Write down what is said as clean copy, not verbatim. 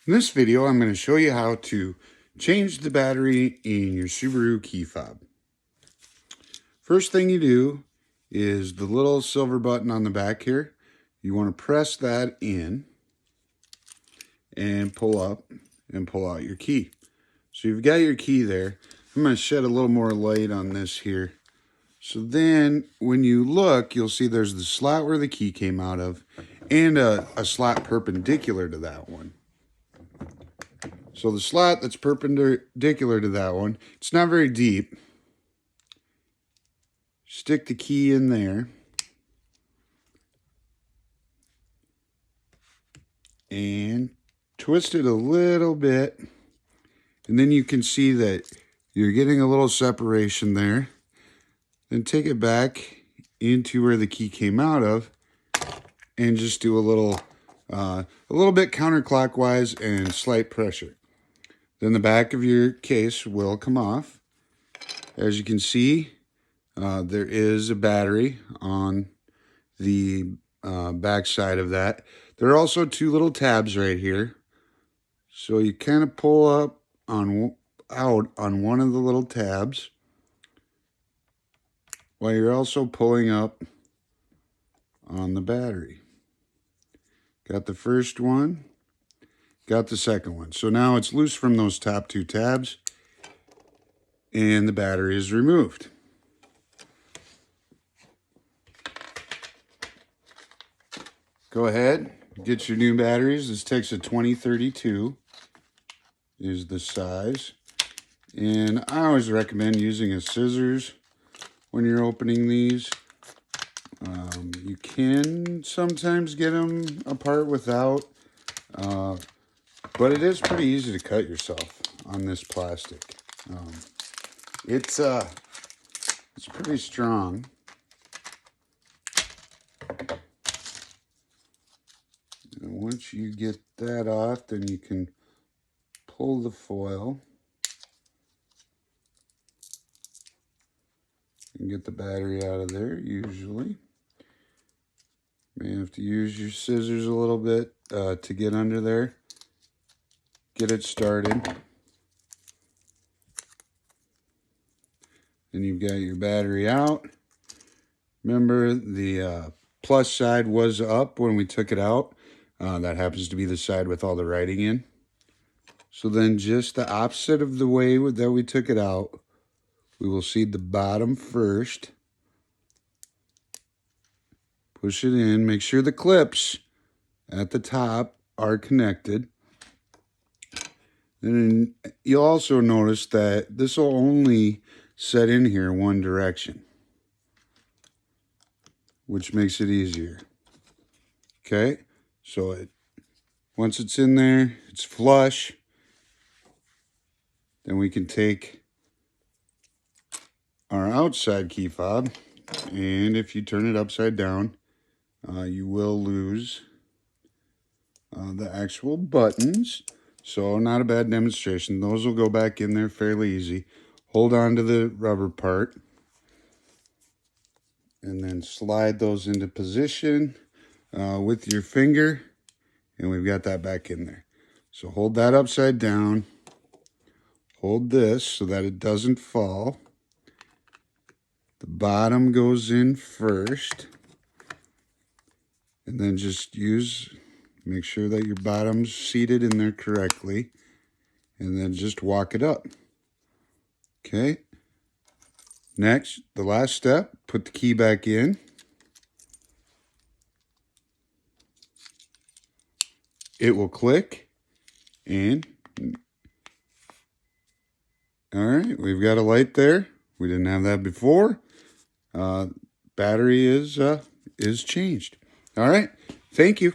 In this video, I'm going to show you how to change the battery in your Subaru key fob. First thing you do is the little silver button on the back here. You want to press that in and pull up and pull out your key. So you've got your key there. I'm going to shed a little more light on this here. So then when you look, you'll see there's the slot where the key came out of and a slot perpendicular to that one. So the slot that's perpendicular to that one, it's not very deep. Stick the key in there. And twist it a little bit. And then you can see that you're getting a little separation there. Then take it back into where the key came out of and just do a little bit counterclockwise and slight pressure. Then the back of your case will come off. As you can see, there is a battery on the back side of that. There are also two little tabs right here. So you kind of pull out on one of the little tabs while you're also pulling up on the battery. Got the first one, got the second one. So now it's loose from those top two tabs and the battery is removed. Go ahead, get your new batteries. This takes a 2032 is the size. And I always recommend using a scissors when you're opening these. You can sometimes get them apart without, but it is pretty easy to cut yourself on this plastic. It's pretty strong. And once you get that off, then you can pull the foil and get the battery out of there. Usually may have to use your scissors a little bit to get under there, get it started. Then you've got your battery out. Remember, the plus side was up when we took it out. That happens to be the side with all the writing in. So then just the opposite of the way that we took it out, we will seed the bottom first. Push it in. Make sure the clips at the top are connected. And you'll also notice that this will only set in here one direction, which makes it easier. Okay, so once it's in there, it's flush. Then we can take our outside key fob, and if you turn it upside down, you will lose the actual buttons. So not a bad demonstration. Those will go back in there fairly easy. Hold on to the rubber part and then slide those into position with your finger, and we've got that back in there. So hold that upside down. Hold this so that it doesn't fall. The bottom goes in first. And then just make sure that your bottom's seated in there correctly. And then just walk it up. Okay. Next, the last step, put the key back in. It will click. And, all right, we've got a light there. We didn't have that before. Battery is changed. All right. Thank you.